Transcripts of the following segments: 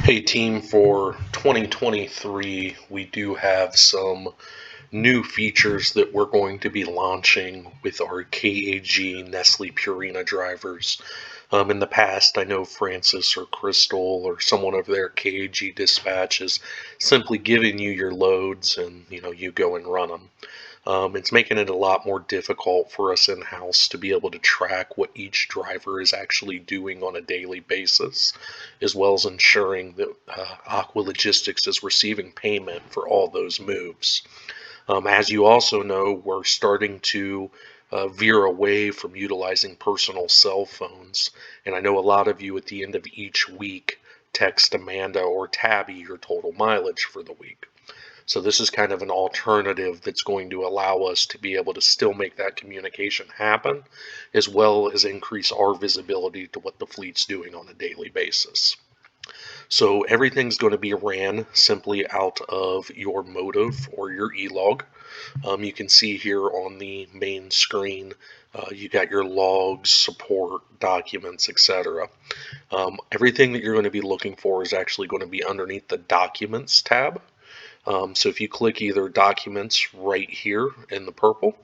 Hey team, for 2023, we do have some new features that we're going to be launching with our KAG Nestle Purina drivers. In the past, I know Francis or Crystal or someone of their KAG dispatch is simply giving you your loads and you go and run them. It's making it a lot more difficult for us in-house to be able to track what each driver is actually doing on a daily basis, as well as ensuring that Aqua Logistics is receiving payment for all those moves. As you also know, we're starting to veer away from utilizing personal cell phones, and I know a lot of you at the end of each week text Amanda or Tabby your total mileage for the week. So this is kind of an alternative that's going to allow us to be able to still make that communication happen, as well as increase our visibility to what the fleet's doing on a daily basis. So everything's going to be ran simply out of your motive or your e-log. You can see here on the main screen, you got your logs, support, documents, etc. Everything that you're going to be looking for is actually going to be underneath the Documents tab. So if you click either Documents right here in the purple,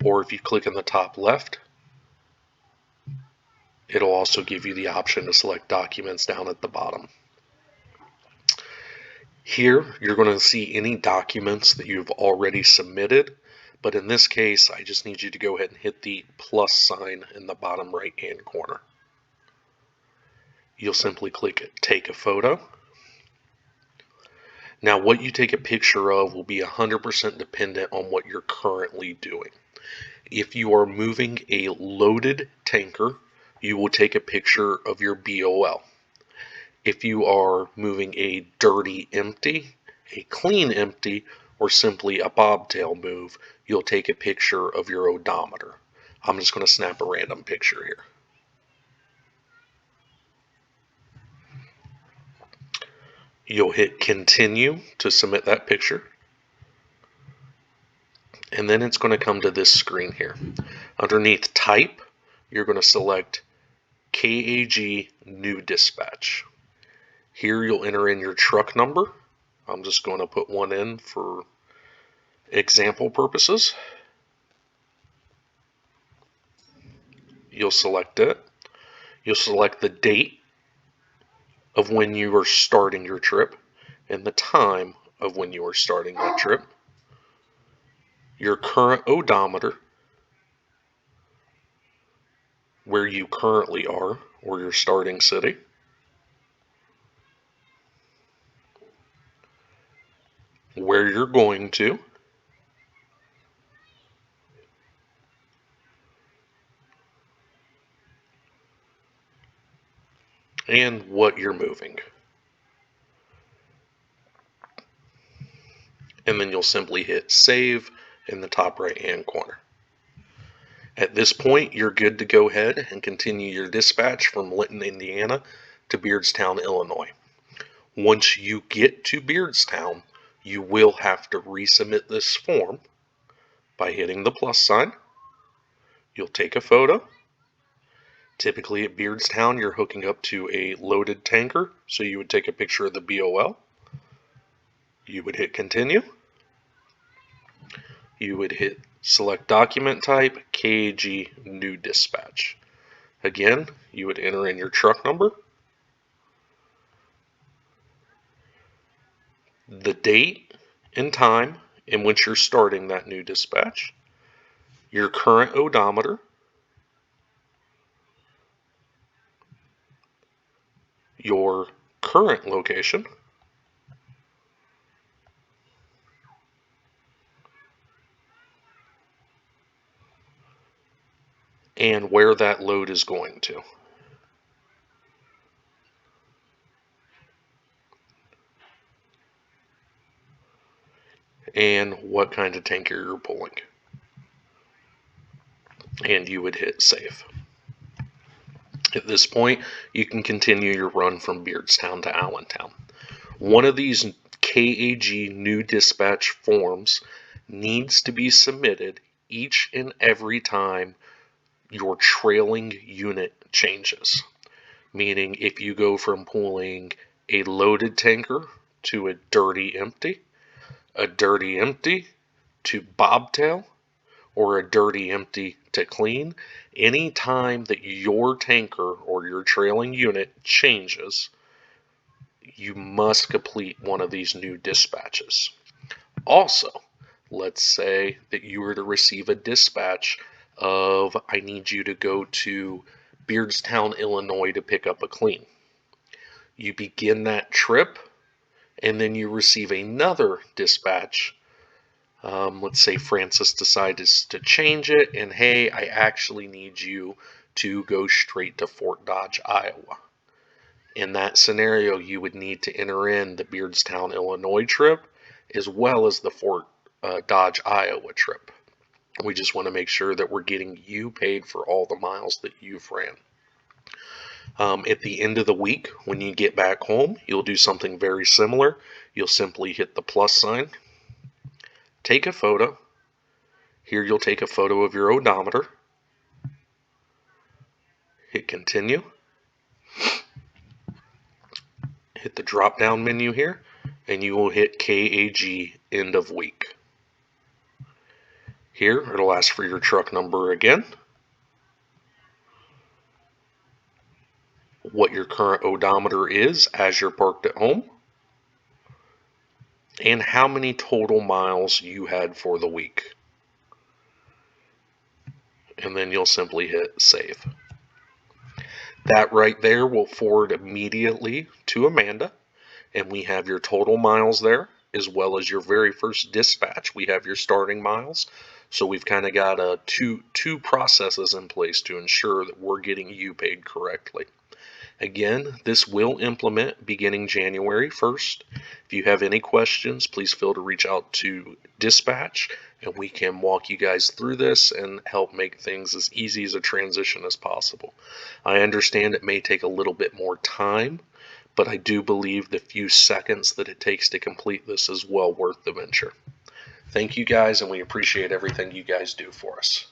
or if you click in the top left, it'll also give you the option to select Documents down at the bottom. Here, you're going to see any documents that you've already submitted, but in this case, I just need you to go ahead and hit the plus sign in the bottom right-hand corner. You'll simply click Take a Photo. Now, what you take a picture of will be 100% dependent on what you're currently doing. If you are moving a loaded tanker, you will take a picture of your BOL. If you are moving a dirty empty, a clean empty, or simply a bobtail move, you'll take a picture of your odometer. I'm just going to snap a random picture here. You'll hit Continue to submit that picture. And then it's going to come to this screen here. Underneath Type, you're going to select KAG New Dispatch. Here you'll enter in your truck number. I'm just going to put one in for example purposes. You'll select it. You'll select the date of when you are starting your trip and the time of when you are starting that trip. Your current odometer, where you currently are, or your starting city. Where you're going to. And what you're moving. And then you'll simply hit Save in the top right-hand corner. At this point, you're good to go ahead and continue your dispatch from Linton, Indiana to Beardstown, Illinois. Once you get to Beardstown, you will have to resubmit this form by hitting the plus sign. You'll take a photo. Typically at Beardstown, you're hooking up to a loaded tanker, so you would take a picture of the BOL. You would hit Continue. You would hit Select Document Type, KAG New Dispatch. Again, you would enter in your truck number, the date and time in which you're starting that new dispatch, your current odometer, your current location, and where that load is going to. And what kind of tanker you're pulling. And you would hit Save. At this point, you can continue your run from Beardstown to Allentown. One of these KAG New Dispatch forms needs to be submitted each and every time your trailing unit changes. Meaning if you go from pulling a loaded tanker to a dirty empty to bobtail, or a dirty empty to clean. Any time that your tanker or your trailing unit changes, you must complete one of these new dispatches. Also, let's say that you were to receive a dispatch of, I need you to go to Beardstown, Illinois to pick up a clean. You begin that trip, and then you receive another dispatch. Let's say Francis decides to change it, and hey, I actually need you to go straight to Fort Dodge, Iowa. In that scenario, you would need to enter in the Beardstown, Illinois trip as well as the Fort Dodge, Iowa trip. We just want to make sure that we're getting you paid for all the miles that you've ran. At the end of the week, when you get back home, you'll do something very similar. You'll simply hit the plus sign, take a photo. Here you'll take a photo of your odometer. Hit continue. Hit the drop down menu here, and you will hit KAG end of week. Here it'll ask for your truck number again, what your current odometer is as you're parked at home, and how many total miles you had for the week. And then you'll simply hit save. That right there will forward immediately to Amanda, and we have your total miles there, as well as your very first dispatch. We have your starting miles. So we've kind of got two processes in place to ensure that we're getting you paid correctly. Again, this will implement beginning January 1st. If you have any questions, please feel to reach out to dispatch, and we can walk you guys through this and help make things as easy as a transition as possible. I understand it may take a little bit more time, but I do believe the few seconds that it takes to complete this is well worth the venture. Thank you guys, and we appreciate everything you guys do for us.